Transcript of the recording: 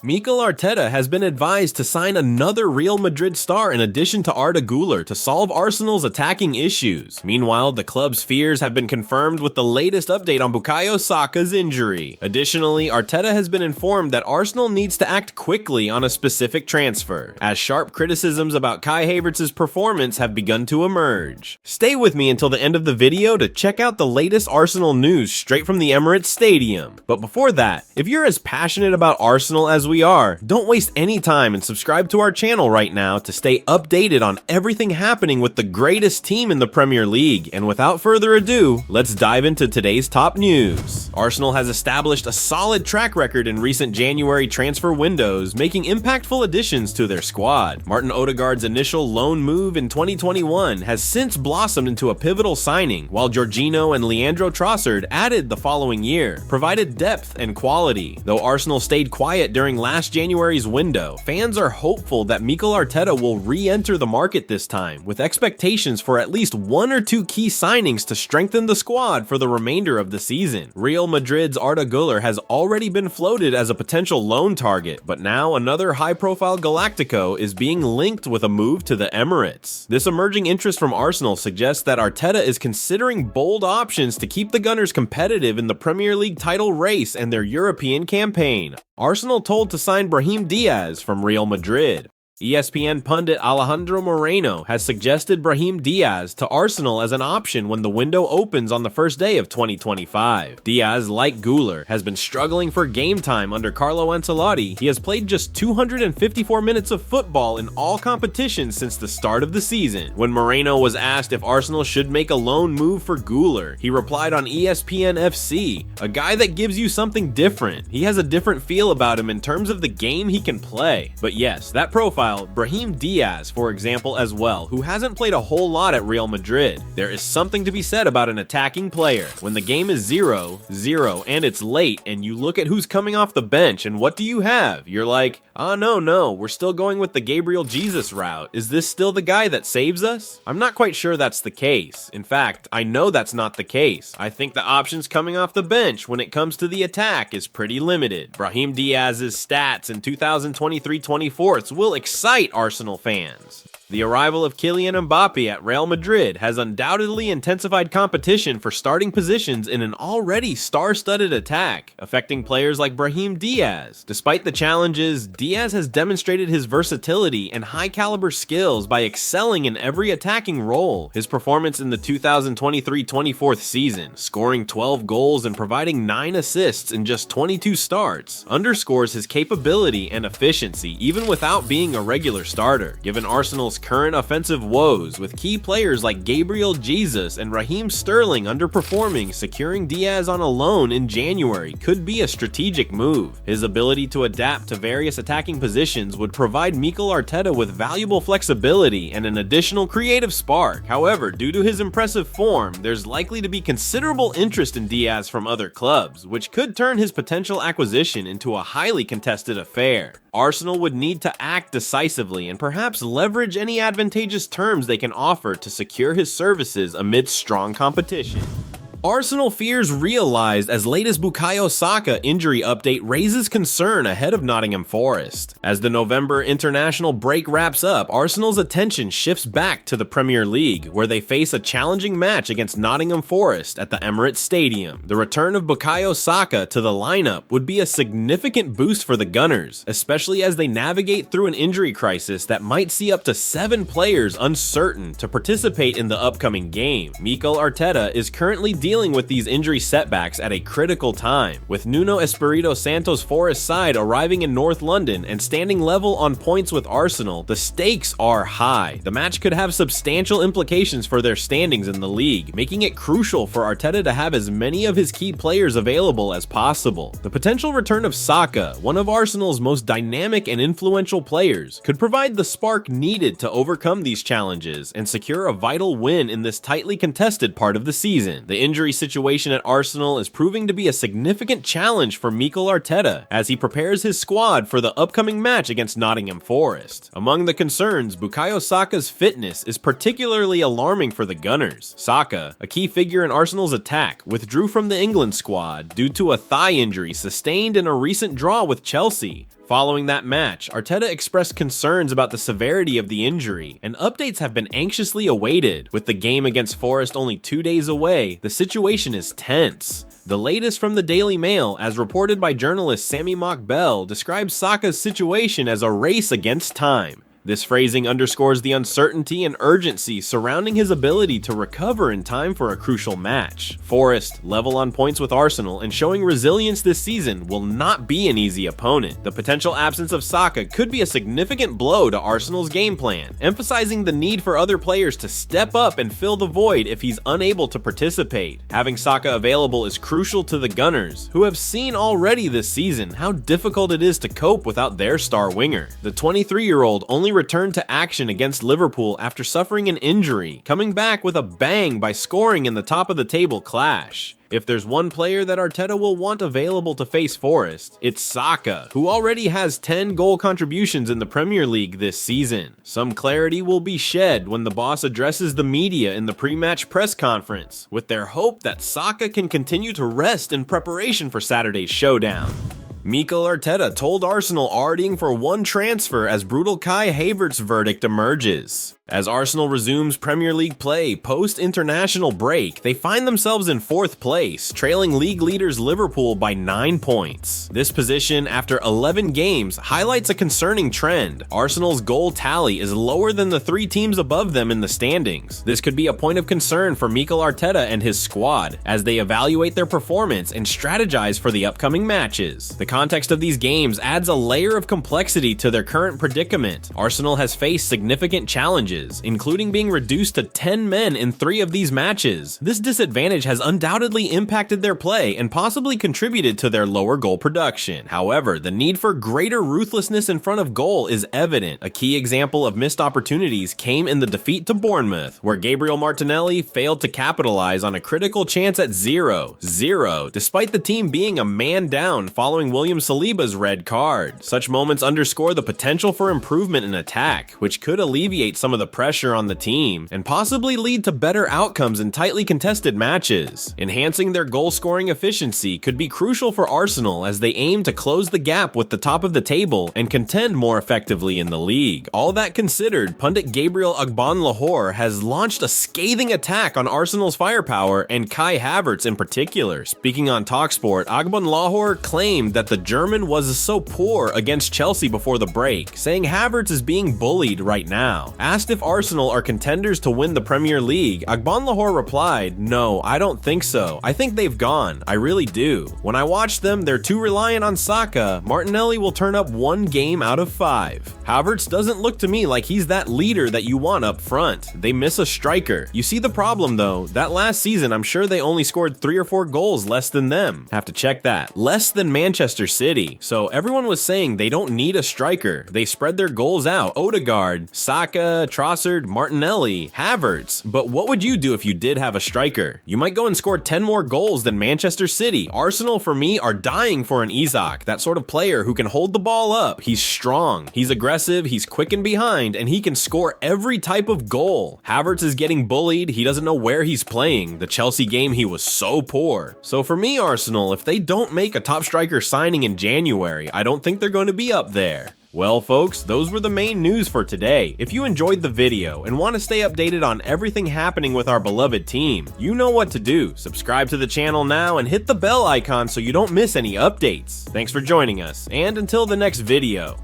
Mikel Arteta has been advised to sign another Real Madrid star in addition to Arda Guler to solve Arsenal's attacking issues. Meanwhile, the club's fears have been confirmed with the latest update on Bukayo Saka's injury. Additionally, Arteta has been informed that Arsenal needs to act quickly on a specific transfer, as sharp criticisms about Kai Havertz's performance have begun to emerge. Stay with me until the end of the video to check out the latest Arsenal news straight from the Emirates Stadium. But before that, if you're as passionate about Arsenal as we are, don't waste any time and subscribe to our channel right now to stay updated on everything happening with the greatest team in the Premier League. And without further ado, let's dive into today's top news. Arsenal has established a solid track record in recent January transfer windows, making impactful additions to their squad. Martin Ødegaard's initial loan move in 2021 has since blossomed into a pivotal signing, while Jorginho and Leandro Trossard added the following year, provided depth and quality. Though Arsenal stayed quiet during last January's window, fans are hopeful that Mikel Arteta will re-enter the market this time, with expectations for at least one or two key signings to strengthen the squad for the remainder of the season. Real Madrid's Arda Guler has already been floated as a potential loan target, but now another high-profile Galactico is being linked with a move to the Emirates. This emerging interest from Arsenal suggests that Arteta is considering bold options to keep the Gunners competitive in the Premier League title race and their European campaign. Arsenal told to sign Brahim Diaz from Real Madrid. ESPN pundit Alejandro Moreno has suggested Brahim Diaz to Arsenal as an option when the window opens on the first day of 2025. Diaz, like Guler, has been struggling for game time under Carlo Ancelotti. He has played just 254 minutes of football in all competitions since the start of the season. When Moreno was asked if Arsenal should make a loan move for Guler, he replied on ESPN FC, "A guy that gives you something different. He has a different feel about him in terms of the game he can play." But yes, that profile, Brahim Diaz, for example, as well, who hasn't played a whole lot at Real Madrid. There is something to be said about an attacking player. When the game is 0-0 and it's late and you look at who's coming off the bench and what do you have? You're like, oh no, we're still going with the Gabriel Jesus route. Is this still the guy that saves us? I'm not quite sure that's the case. In fact, I know that's not the case. I think the options coming off the bench when it comes to the attack is pretty limited. Brahim Diaz's stats in 2023-24 will excite Arsenal fans. The arrival of Kylian Mbappe at Real Madrid has undoubtedly intensified competition for starting positions in an already star-studded attack, affecting players like Brahim Diaz. Despite the challenges, Diaz has demonstrated his versatility and high-caliber skills by excelling in every attacking role. His performance in the 2023-24 season, scoring 12 goals and providing 9 assists in just 22 starts, underscores his capability and efficiency even without being a regular starter. Given Arsenal's current offensive woes, with key players like Gabriel Jesus and Raheem Sterling underperforming, securing Diaz on a loan in January could be a strategic move. His ability to adapt to various attacking positions would provide Mikel Arteta with valuable flexibility and an additional creative spark. However, due to his impressive form, there's likely to be considerable interest in Diaz from other clubs, which could turn his potential acquisition into a highly contested affair. Arsenal would need to act decisively and perhaps leverage any advantageous terms they can offer to secure his services amidst strong competition. Arsenal fears realized as late as Bukayo Saka injury update raises concern ahead of Nottingham Forest. As the November international break wraps up, Arsenal's attention shifts back to the Premier League, where they face a challenging match against Nottingham Forest at the Emirates Stadium. The return of Bukayo Saka to the lineup would be a significant boost for the Gunners, especially as they navigate through an injury crisis that might see up to 7 players uncertain to participate in the upcoming game. Mikel Arteta is currently dealing with these injury setbacks at a critical time, with Nuno Espirito Santo's Forest side arriving in North London and standing level on points with Arsenal. The stakes are high. The match could have substantial implications for their standings in the league, making it crucial for Arteta to have as many of his key players available as possible. The potential return of Saka, one of Arsenal's most dynamic and influential players, could provide the spark needed to overcome these challenges and secure a vital win in this tightly contested part of the season. The injury situation at Arsenal is proving to be a significant challenge for Mikel Arteta as he prepares his squad for the upcoming match against Nottingham Forest. Among the concerns, Bukayo Saka's fitness is particularly alarming for the Gunners. Saka, a key figure in Arsenal's attack, withdrew from the England squad due to a thigh injury sustained in a recent draw with Chelsea. Following that match, Arteta expressed concerns about the severity of the injury, and updates have been anxiously awaited. With the game against Forest only 2 days away, the situation is tense. The latest from the Daily Mail, as reported by journalist Sammy Mockbell, describes Saka's situation as a race against time. This phrasing underscores the uncertainty and urgency surrounding his ability to recover in time for a crucial match. Forest, level on points with Arsenal and showing resilience this season, will not be an easy opponent. The potential absence of Saka could be a significant blow to Arsenal's game plan, emphasizing the need for other players to step up and fill the void if he's unable to participate. Having Saka available is crucial to the Gunners, who have seen already this season how difficult it is to cope without their star winger. The 23-year-old only returned to action against Liverpool after suffering an injury, coming back with a bang by scoring in the top of the table clash. If there's one player that Arteta will want available to face Forest, it's Saka, who already has 10 goal contributions in the Premier League this season. Some clarity will be shed when the boss addresses the media in the pre-match press conference, with their hope that Saka can continue to rest in preparation for Saturday's showdown. Mikel Arteta told Arsenal arguing for one transfer as brutal Kai Havertz verdict emerges. As Arsenal resumes Premier League play post-international break, they find themselves in 4th place, trailing league leaders Liverpool by 9 points. This position, after 11 games, highlights a concerning trend. Arsenal's goal tally is lower than the 3 teams above them in the standings. This could be a point of concern for Mikel Arteta and his squad, as they evaluate their performance and strategize for the upcoming matches. The context of these games adds a layer of complexity to their current predicament. Arsenal has faced significant challenges, including being reduced to 10 men in 3 of these matches. This disadvantage has undoubtedly impacted their play and possibly contributed to their lower goal production. However, the need for greater ruthlessness in front of goal is evident. A key example of missed opportunities came in the defeat to Bournemouth, where Gabriel Martinelli failed to capitalize on a critical chance at 0-0, despite the team being a man down following William Saliba's red card. Such moments underscore the potential for improvement in attack, which could alleviate some of the pressure on the team and possibly lead to better outcomes in tightly contested matches. Enhancing their goal-scoring efficiency could be crucial for Arsenal as they aim to close the gap with the top of the table and contend more effectively in the league. All that considered, pundit Gabriel Agbonlahor has launched a scathing attack on Arsenal's firepower and Kai Havertz in particular. Speaking on TalkSport, Agbonlahor claimed that the German was so poor against Chelsea before the break, saying Havertz is being bullied right now. Asked if Arsenal are contenders to win the Premier League, Agbonlahor replied, "No, I don't think so. I think they've gone. I really do. When I watch them, they're too reliant on Saka. Martinelli will turn up 1 game out of 5. Havertz doesn't look to me like he's that leader that you want up front. They miss a striker. You see the problem though, that last season I'm sure they only scored 3 or 4 goals less than them. Have to check that. Less than Manchester City. So everyone was saying they don't need a striker. They spread their goals out. Ødegaard, Saka, Trossard, Martinelli, Havertz. But what would you do if you did have a striker? You might go and score 10 more goals than Manchester City. Arsenal, for me, are dying for an Isak, that sort of player who can hold the ball up. He's strong, he's aggressive, he's quick and behind, and he can score every type of goal. Havertz is getting bullied, he doesn't know where he's playing. The Chelsea game, he was so poor. So for me, Arsenal, if they don't make a top striker signing in January, I don't think they're going to be up there. Well folks, those were the main news for today. If you enjoyed the video and want to stay updated on everything happening with our beloved team, you know what to do. Subscribe to the channel now and hit the bell icon so you don't miss any updates. Thanks for joining us, and until the next video.